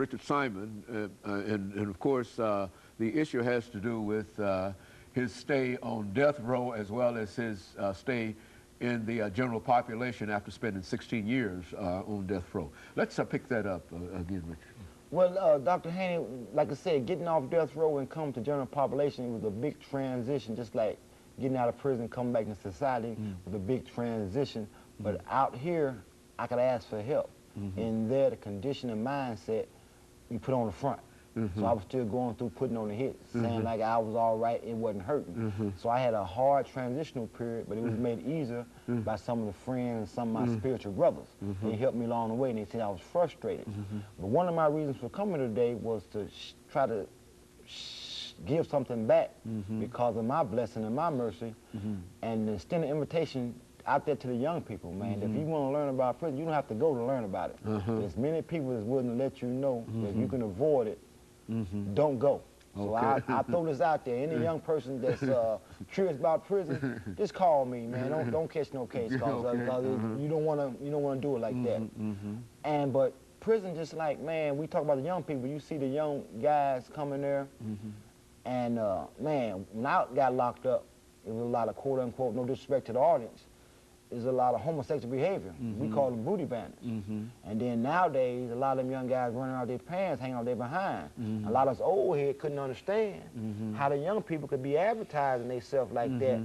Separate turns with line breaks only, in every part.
RSimon, and of course the issue has to do with his stay on death row as well as his stay in the general population after spending 16 years on death row. Let's pick that up again, Richard.
Well, Dr. Haney, like I said, getting off death row and coming to general population was a big transition, just like getting out of prison, coming back into society was a big transition. But out here, I could ask for help. In there, the condition and mindset you put on the front. So I was still going through putting on the hits, saying like I was all right, it wasn't hurting. So I had a hard transitional period, but it was made easier by some of the friends and some of my spiritual brothers. They helped me along the way, and they said I was frustrated. But one of my reasons for coming today was to try to give something back because of my blessing and my mercy, and extend an invitation out there to the young people, man. If you want to learn about prison, you don't have to go to learn about it. There's many people that's willing to let you know that you can avoid it. Don't go. So I throw this out there. Any young person that's curious about prison, just call me, man. Don't catch no case calls. You don't want to do it like that. But prison, just like, man, we talk about the young people. You see the young guys coming there, and man, when I got locked up, it was a lot of quote unquote, no disrespect to the audience, is a lot of homosexual behavior. We call them booty bandits. And then nowadays, a lot of them young guys running out their pants, hanging out their behind. A lot of us old heads couldn't understand how the young people could be advertising themselves like that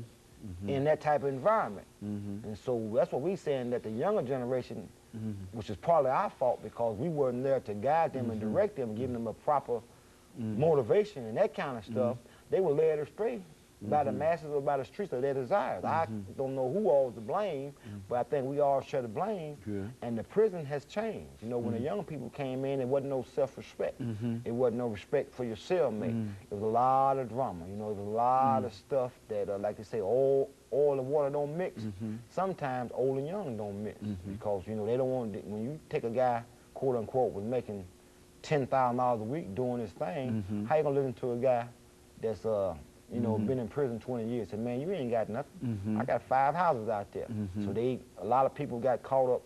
in that type of environment. And so that's what we saying, that the younger generation, which is partly our fault because we weren't there to guide them and direct them, give them a proper motivation and that kind of stuff, they were led astray by the masses or by the streets of their desires. I don't know who all to blame, but I think we all share the blame. And the prison has changed. You know, when the young people came in, there wasn't no self-respect. It wasn't no respect for your cellmate. It was a lot of drama. You know, it was a lot of stuff that, like they say, oil and water don't mix. Sometimes old and young don't mix because, you know, they don't want to, when you take a guy, quote unquote, was making $10,000 a week doing this thing, how you gonna listen to a guy that's you know, been in prison 20 years, and man, you ain't got nothing. I got 5 houses out there. So a lot of people got caught up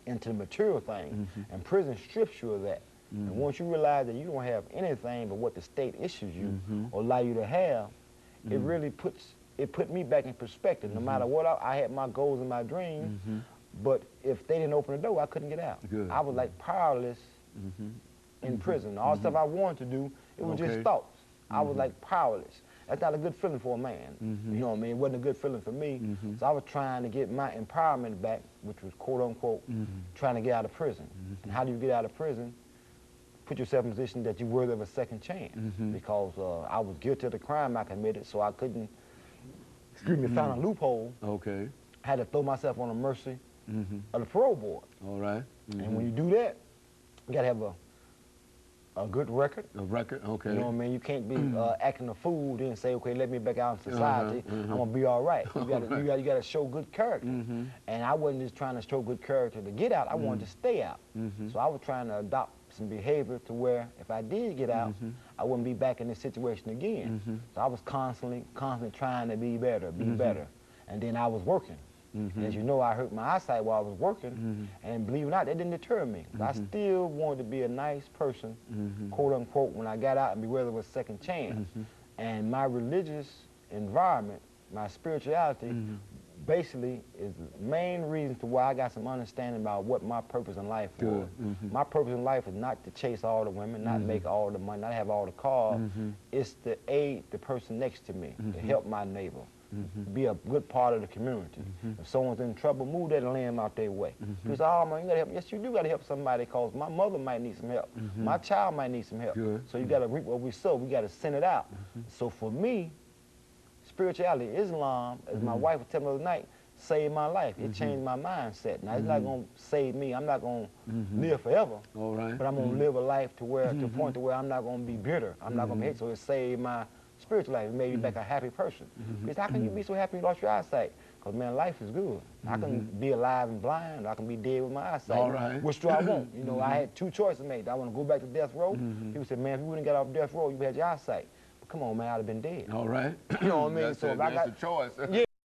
into the material thing, and prison strips you of that. And once you realize that you don't have anything but what the state issues you or allow you to have, it really put me back in perspective. No matter what, I had my goals and my dreams, but if they didn't open the door, I couldn't get out. I was like powerless in prison. All the stuff I wanted to do, it was just thoughts. I was like powerless. That's not a good feeling for a man. You know what I mean? It wasn't a good feeling for me. So I was trying to get my empowerment back, which was quote unquote trying to get out of prison. And how do you get out of prison? Put yourself in a position that you're worthy of a second chance. Because I was guilty of the crime I committed, so I couldn't, find a loophole. I had to throw myself on the mercy of the parole board. And when you do that, you gotta have a good record. You know what I mean? You can't be acting a fool then say, okay, let me back out in society. I'm gonna be all right. You gotta show good character. And I wasn't just trying to show good character to get out. I wanted to stay out. So I was trying to adopt some behavior to where if I did get out, I wouldn't be back in this situation again. So I was constantly trying to be better, And then I was working. As you know, I hurt my eyesight while I was working, and believe it or not, that didn't deter me. I still wanted to be a nice person, quote unquote, when I got out and be worthy of a second chance. And my religious environment, my spirituality, basically is the main reason to why I got some understanding about what my purpose in life was. My purpose in life is not to chase all the women, not make all the money, not have all the cars. It's to aid the person next to me, to help my neighbor. Be a good part of the community. If someone's in trouble, move that lamb out their way. You say, oh man, you gotta help. Yes, you do gotta help somebody because my mother might need some help. My child might need some help. So you gotta reap what we sow. We gotta send it out. So for me, spirituality, Islam, as my wife was telling me the other night, saved my life. It changed my mindset. Now it's not gonna save me. I'm not gonna live forever. But I'm gonna live a life to where, to a point to where I'm not gonna be bitter. I'm not gonna be hate. So it saved my spiritual life. It made me back a happy person. Because how can you be so happy you lost your eyesight? Because man, life is good. I can be alive and blind, or I can be dead with my eyesight. Which do I want? You know, I had 2 choices to make. I want to go back to death row. People said, man, if you wouldn't get off death row, you had your eyesight. But come on, man, I'd have been dead. You know what I mean?
That's a choice.